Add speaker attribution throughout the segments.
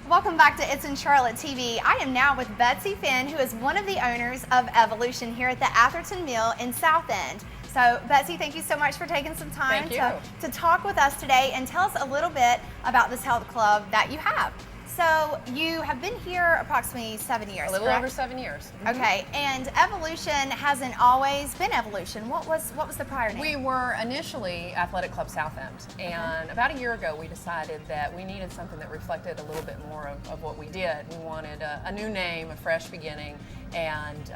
Speaker 1: Welcome back to It's in Charlotte TV. I am now with Betsy Finn, who is one of the owners of Evolution here at the Atherton Mill in South End. So Betsy, thank you so much for taking some time to talk with us today and tell us a little bit about this health club that you have. So you have been here approximately 7 years,
Speaker 2: A little
Speaker 1: correct?
Speaker 2: over 7 years.
Speaker 1: Okay, and Evolution hasn't always been Evolution. What was the prior name?
Speaker 2: We were initially Athletic Club South End, and about a year ago we decided that we needed something that reflected a little bit more of what we did. We wanted a new name, a fresh beginning, and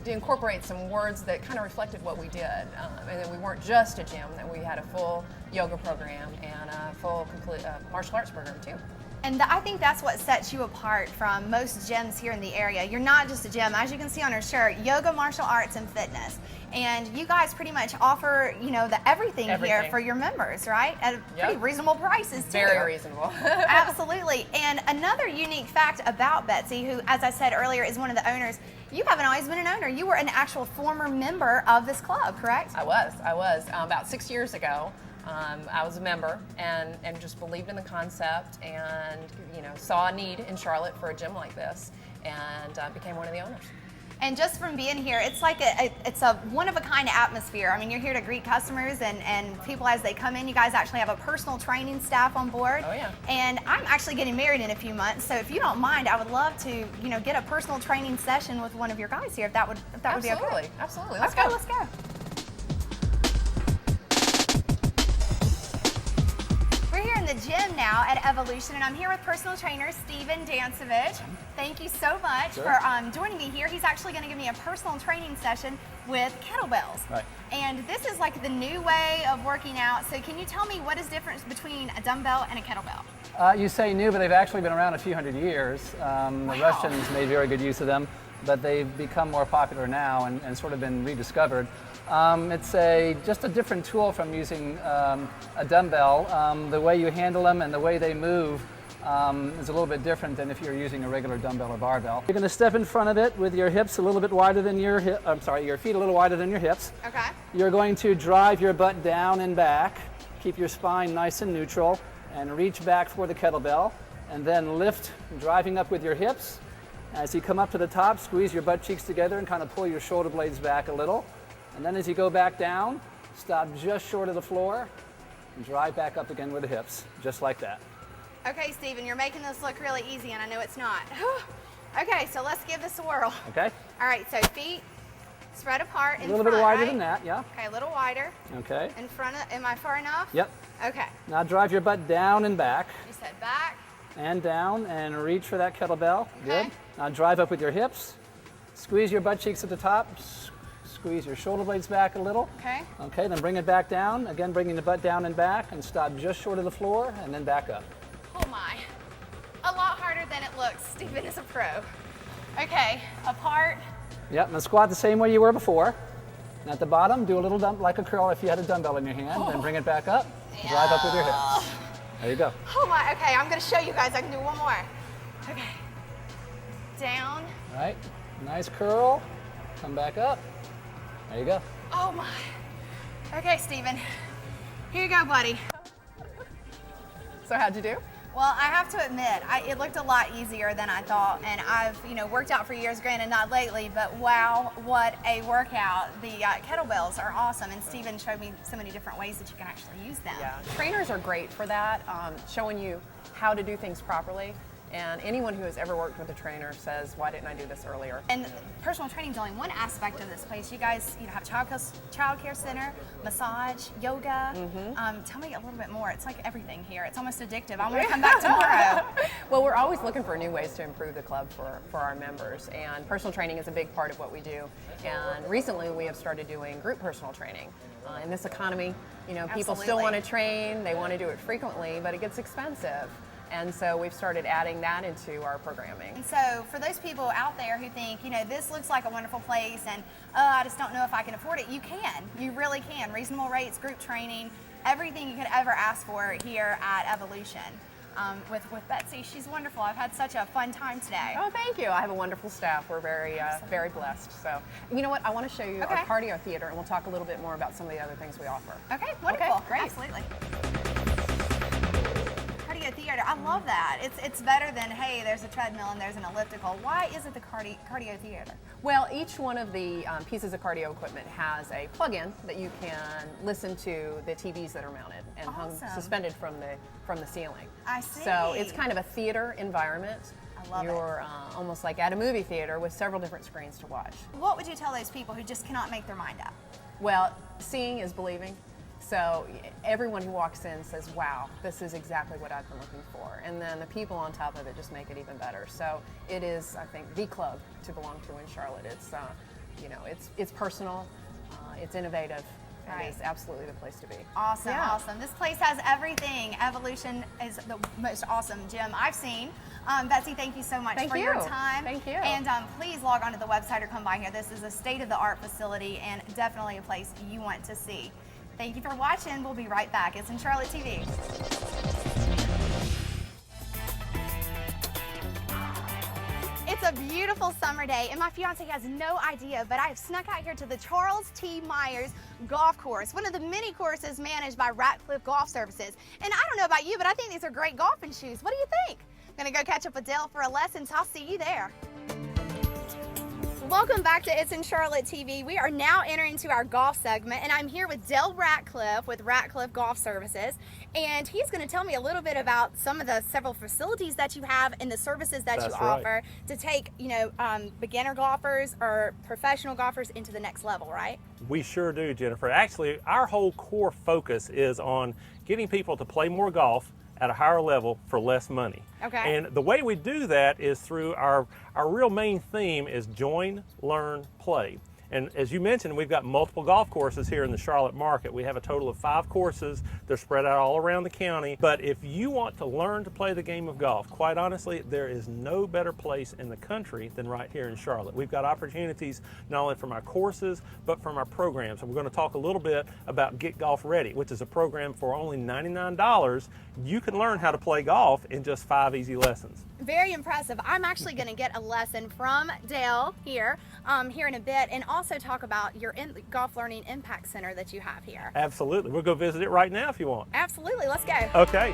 Speaker 2: to incorporate some words that kind of reflected what we did. And that we weren't just a gym, that we had a full yoga program and a full complete martial arts program too.
Speaker 1: And I think that's what sets you apart from most gyms here in the area. You're not just a gym, as you can see on our shirt, yoga, martial arts, and fitness. And you guys pretty much offer, the everything here for your members, right? At pretty reasonable prices too.
Speaker 2: Very reasonable.
Speaker 1: Absolutely. And another unique fact about Betsy, who, as I said earlier, is one of the owners, you haven't always been an owner. You were an actual former member of this club, correct?
Speaker 2: I was. About 6 years ago. I was a member and just believed in the concept and saw a need in Charlotte for a gym like this and became one of the owners.
Speaker 1: And just from being here, it's like it's a one-of-a-kind atmosphere. I mean, you're here to greet customers and people as they come in. You guys actually have a personal training staff on board.
Speaker 2: Oh, yeah.
Speaker 1: And I'm actually getting married in a few months, so if you don't mind, I would love to get a personal training session with one of your guys here, if that would be okay.
Speaker 2: Absolutely.
Speaker 1: Let's go. We're here in the gym now at Evolution, and I'm here with personal trainer Steven Dancevich. Thank you so much for joining me here. He's actually going to give me a personal training session with kettlebells.
Speaker 3: Right.
Speaker 1: And this is like the new way of working out. So can you tell me what is the difference between a dumbbell and a kettlebell?
Speaker 3: You say new, but they've actually been around a few hundred years. The Russians made very good use of them, but they've become more popular now and sort of been rediscovered. It's just a different tool from using a dumbbell. The way you handle them and the way they move is a little bit different than if you're using a regular dumbbell or barbell. You're going to step in front of it with your hips a little bit wider than your feet a little wider than your hips.
Speaker 1: Okay.
Speaker 3: You're going to drive your butt down and back, keep your spine nice and neutral, and reach back for the kettlebell, and then lift, driving up with your hips. As you come up to the top, squeeze your butt cheeks together and kind of pull your shoulder blades back a little. And then as you go back down, stop just short of the floor and drive back up again with the hips, just like that.
Speaker 1: Okay, Steven, you're making this look really easy, and I know it's not. Okay, so let's give this a whirl.
Speaker 3: Okay.
Speaker 1: All right, so feet spread apart in front,
Speaker 3: A little bit wider
Speaker 1: right?
Speaker 3: than that, yeah.
Speaker 1: Okay, a little wider.
Speaker 3: Okay.
Speaker 1: In front of, am I far enough?
Speaker 3: Yep.
Speaker 1: Okay.
Speaker 3: Now drive your butt down and back.
Speaker 1: You said back.
Speaker 3: And down, and reach for that kettlebell.
Speaker 1: Okay.
Speaker 3: Good. Now drive up with your hips. Squeeze your butt cheeks at the top. Squeeze your shoulder blades back a little.
Speaker 1: Okay.
Speaker 3: Okay, then bring it back down. Again, bringing the butt down and back, and stop just short of the floor, and then back up.
Speaker 1: Oh my. A lot harder than it looks. Steven is a pro. Okay, apart.
Speaker 3: Yep, and squat the same way you were before. And at the bottom, do a little dump like a curl if you had a dumbbell in your hand, then bring it back up. Drive up with your hips. There you go.
Speaker 1: Oh my, okay, I'm gonna show you guys. I can do one more. Okay. Down.
Speaker 3: All right, nice curl. Come back up. There you go.
Speaker 1: Oh my. Okay, Steven. Here you go, buddy.
Speaker 2: So how'd you do?
Speaker 1: Well, I have to admit, it looked a lot easier than I thought, and I've worked out for years, granted not lately, but wow, what a workout. The kettlebells are awesome, and Steven showed me so many different ways that you can actually use them.
Speaker 2: Yeah, trainers are great for that, showing you how to do things properly. And anyone who has ever worked with a trainer says, why didn't I do this earlier?
Speaker 1: And personal training is only one aspect of this place. You guys have child care center, massage, yoga. Tell me a little bit more. It's like everything here. It's almost addictive. I'm going to come back tomorrow.
Speaker 2: Well, we're always looking for new ways to improve the club for our members. And personal training is a big part of what we do. And recently we have started doing group personal training. In this economy, people still want to train. They want to do it frequently, but it gets expensive. And so we've started adding that into our programming.
Speaker 1: And so for those people out there who think, this looks like a wonderful place and I just don't know if I can afford it, you can. You really can. Reasonable rates, group training, everything you could ever ask for here at Evolution. With Betsy, she's wonderful. I've had such a fun time today.
Speaker 2: Oh, thank you. I have a wonderful staff. We're very blessed. So, you know what? I want to show you our cardio theater, and we'll talk a little bit more about some of the other things we offer.
Speaker 1: Okay, wonderful.
Speaker 2: Okay, great.
Speaker 1: Absolutely. Cardio theater. I love love that. It's better than, hey, there's a treadmill and there's an elliptical. Why is it the cardio theater?
Speaker 2: Well, each one of the pieces of cardio equipment has a plug-in that you can listen to the TVs that are mounted and hung suspended from the ceiling.
Speaker 1: I see.
Speaker 2: So it's kind of a theater environment.
Speaker 1: I love
Speaker 2: You're almost like at a movie theater with several different screens to watch.
Speaker 1: What would you tell those people who just cannot make their mind up?
Speaker 2: Well, seeing is believing. So everyone who walks in says, wow, this is exactly what I've been looking for. And then the people on top of it just make it even better. So it is, I think, the club to belong to in Charlotte. It's, it's personal, it's innovative.
Speaker 1: Right.
Speaker 2: It is absolutely the place to be.
Speaker 1: Awesome,
Speaker 2: Yeah.
Speaker 1: awesome. This place has everything. Evolution is the most awesome gym I've seen. Betsy, thank you so much for your time.
Speaker 2: Thank you.
Speaker 1: And please log on to the website or come by here. This is a state-of-the-art facility and definitely a place you want to see. Thank you for watching. We'll be right back. It's in Charlotte TV. It's a beautiful summer day, and my fiance has no idea, but I have snuck out here to the Charles T. Myers Golf Course, one of the many courses managed by Ratcliffe Golf Services. And I don't know about you, but I think these are great golfing shoes. What do you think? I'm gonna go catch up with Dale for a lesson, so I'll see you there. Welcome back to It's in Charlotte TV. We are now entering into our golf segment, and I'm here with Dale Ratcliffe with Ratcliffe Golf Services, and he's going to tell me a little bit about some of the several facilities that you have and the services that you offer to take, beginner golfers or professional golfers into the next level, right?
Speaker 4: We sure do, Jennifer. Actually, our whole core focus is on getting people to play more golf at a higher level for less money.
Speaker 1: Okay.
Speaker 4: And the way we do that is through our real main theme is join, learn, play. And as you mentioned, we've got multiple golf courses here in the Charlotte market. We have a total of 5 courses. They're spread out all around the county. But if you want to learn to play the game of golf, quite honestly, there is no better place in the country than right here in Charlotte. We've got opportunities not only from our courses, but from our programs. And we're going to talk a little bit about Get Golf Ready, which is a program for only $99. You can learn how to play golf in just 5 easy lessons.
Speaker 1: Very impressive. I'm actually going to get a lesson from Dale here in a bit, and also talk about your Golf Learning Impact Center that you have here.
Speaker 4: Absolutely. We'll go visit it right now if you want.
Speaker 1: Absolutely. Let's go.
Speaker 4: Okay.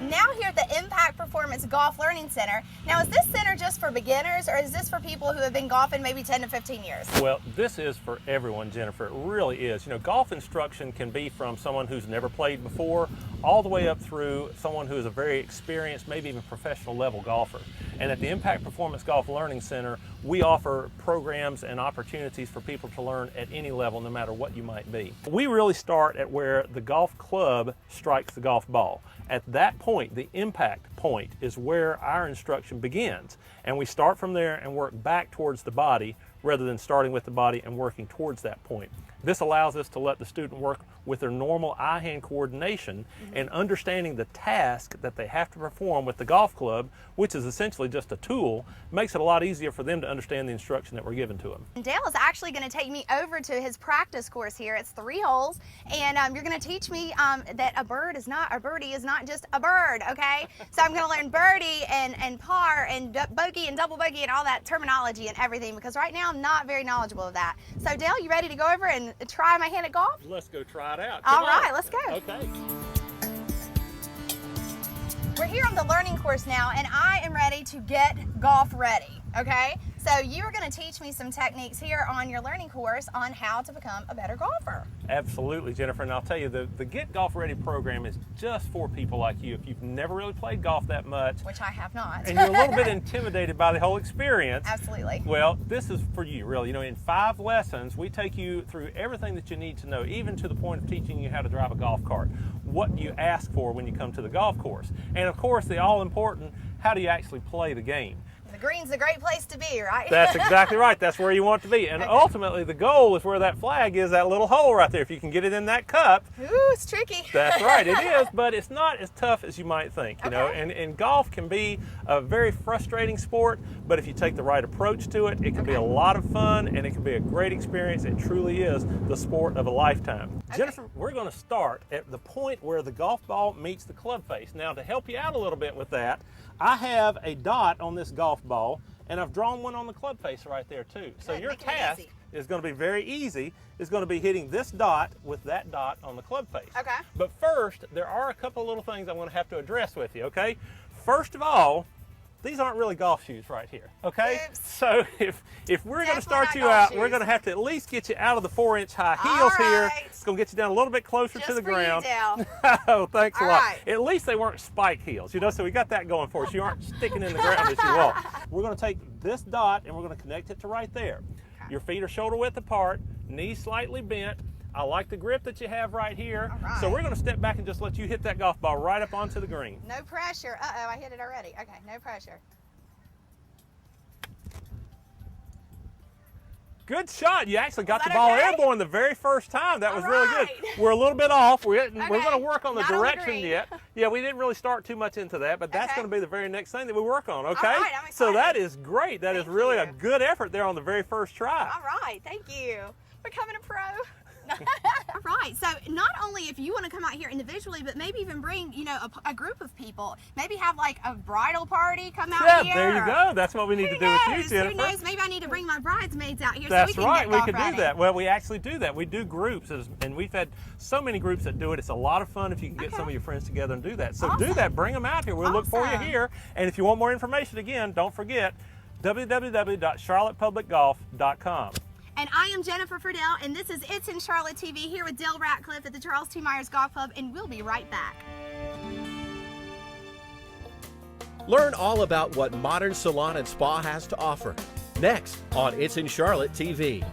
Speaker 1: Now here at the Impact Performance Golf Learning Center. Now, is this center just for beginners, or is this for people who have been golfing maybe 10 to 15 years?
Speaker 4: Well, this is for everyone, Jennifer. It really is. Golf instruction can be from someone who's never played before all the way up through someone who is a very experienced, maybe even professional level golfer. And at the Impact Performance Golf Learning Center, we offer programs and opportunities for people to learn at any level, no matter what you might be. We really start at where the golf club strikes the golf ball. At that point, the impact point is where our instruction begins. And we start from there and work back towards the body rather than starting with the body and working towards that point. This allows us to let the student work with their normal eye-hand coordination and understanding the task that they have to perform with the golf club, which is essentially just a tool, makes it a lot easier for them to understand the instruction that we're giving to them.
Speaker 1: Dale is actually going to take me over to his practice course here. It's 3 holes, and you're going to teach me that a birdie is not just a bird, okay? So I'm going to learn birdie and par and bogey and double bogey and all that terminology and everything, because right now I'm not very knowledgeable of that. So Dale, you ready to go over and try my hand at golf?
Speaker 4: Let's go try it out.
Speaker 1: All right, let's go.
Speaker 4: Okay.
Speaker 1: We're here on the learning course now, and I am ready to get golf ready, okay? So you are going to teach me some techniques here on your learning course on how to become a better golfer.
Speaker 4: Absolutely, Jennifer, and I'll tell you, the Get Golf Ready program is just for people like you. If you've never really played golf that much,
Speaker 1: Which I have not.
Speaker 4: and you're a little bit intimidated by the whole experience,
Speaker 1: Absolutely.
Speaker 4: well, this is for you, really. In 5 lessons, we take you through everything that you need to know, even to the point of teaching you how to drive a golf cart, what you ask for when you come to the golf course, and of course, the all-important, how do you actually play the game?
Speaker 1: The green's a great place to be, right?
Speaker 4: That's exactly right. That's where you want to be. And ultimately, the goal is where that flag is, that little hole right there. If you can get it in that cup.
Speaker 1: Ooh, it's tricky.
Speaker 4: That's right. It is, but it's not as tough as you might think, you know.
Speaker 1: Okay.
Speaker 4: And golf can be a very frustrating sport, but if you take the right approach to it, it can be a lot of fun, and it can be a great experience. It truly is the sport of a lifetime.
Speaker 1: Okay.
Speaker 4: Jennifer, we're going to start at the point where the golf ball meets the club face. Now, to help you out a little bit with that, I have a dot on this golf ball, and I've drawn one on the club face right there too. So
Speaker 1: Good,
Speaker 4: your
Speaker 1: making it
Speaker 4: task
Speaker 1: easy.
Speaker 4: is going to be very easy. It's going to be hitting this dot with that dot on the club face.
Speaker 1: Okay.
Speaker 4: But first, there are a couple of little things I'm going to have to address with you, okay? First of all, these aren't really golf shoes right here, okay?
Speaker 1: Oops.
Speaker 4: So if we're going to
Speaker 1: Definitely
Speaker 4: start
Speaker 1: not
Speaker 4: you
Speaker 1: golf
Speaker 4: out,
Speaker 1: shoes.
Speaker 4: we're going to have to at least get you out of the 4-inch high
Speaker 1: All
Speaker 4: heels here.
Speaker 1: right.
Speaker 4: It's going to get you down a little bit closer
Speaker 1: Just
Speaker 4: to the
Speaker 1: for you,
Speaker 4: ground.
Speaker 1: Dale.
Speaker 4: Oh, thanks a
Speaker 1: All
Speaker 4: lot.
Speaker 1: right.
Speaker 4: At least they weren't spike heels, you know, so we got that going for us. You aren't sticking in the ground as you walk. We're going to take this dot and we're going to connect it to right there.
Speaker 1: Okay.
Speaker 4: Your feet are shoulder width apart, knees slightly bent. I like the grip that you have right here.
Speaker 1: All right.
Speaker 4: So we're going to step back and just let you hit that golf ball right up onto the green.
Speaker 1: No pressure. Uh-oh, I hit it already. Okay, no pressure.
Speaker 4: Good shot. You actually got
Speaker 1: Was
Speaker 4: the
Speaker 1: that
Speaker 4: ball
Speaker 1: okay?
Speaker 4: airborne the very first time. That
Speaker 1: All
Speaker 4: was really
Speaker 1: right.
Speaker 4: good. We're a little bit off. We're
Speaker 1: Okay.
Speaker 4: going to work on the
Speaker 1: Not on the
Speaker 4: direction
Speaker 1: green.
Speaker 4: yet. Yeah, we didn't really start too much into that, but that's
Speaker 1: Okay.
Speaker 4: going to be the very next thing that we work on, okay?
Speaker 1: right, I'm
Speaker 4: So
Speaker 1: excited.
Speaker 4: that is great. That is
Speaker 1: Thank
Speaker 4: really
Speaker 1: you.
Speaker 4: a good effort there on the very first try.
Speaker 1: All right, thank you. Becoming a pro. All right, so not only if you want to come out here individually, but maybe even bring, you know, a group of people. Maybe have like a bridal party come out
Speaker 4: Yeah,
Speaker 1: here.
Speaker 4: there you go. That's what we need to do with you,
Speaker 1: Who
Speaker 4: Jennifer.
Speaker 1: knows? Maybe I need to bring my bridesmaids out here
Speaker 4: That's
Speaker 1: so we can
Speaker 4: right,
Speaker 1: get
Speaker 4: we
Speaker 1: golf
Speaker 4: could
Speaker 1: ready.
Speaker 4: do that. Well, we actually do that. We do groups, and we've had so many groups that do it. It's a lot of fun if you can get
Speaker 1: Okay.
Speaker 4: some of your friends together and do that. So do
Speaker 1: Awesome.
Speaker 4: that, bring them out here. We'll look for you
Speaker 1: Awesome.
Speaker 4: here. And if you want more information, again, don't forget www.charlottepublicgolf.com.
Speaker 1: And I am Jennifer Friedel, and this is It's in Charlotte TV here with Dale Ratcliffe at the Charles T. Myers Golf Club, and we'll be right back.
Speaker 5: Learn all about what Modern Salon and Spa has to offer. Next on It's in Charlotte TV.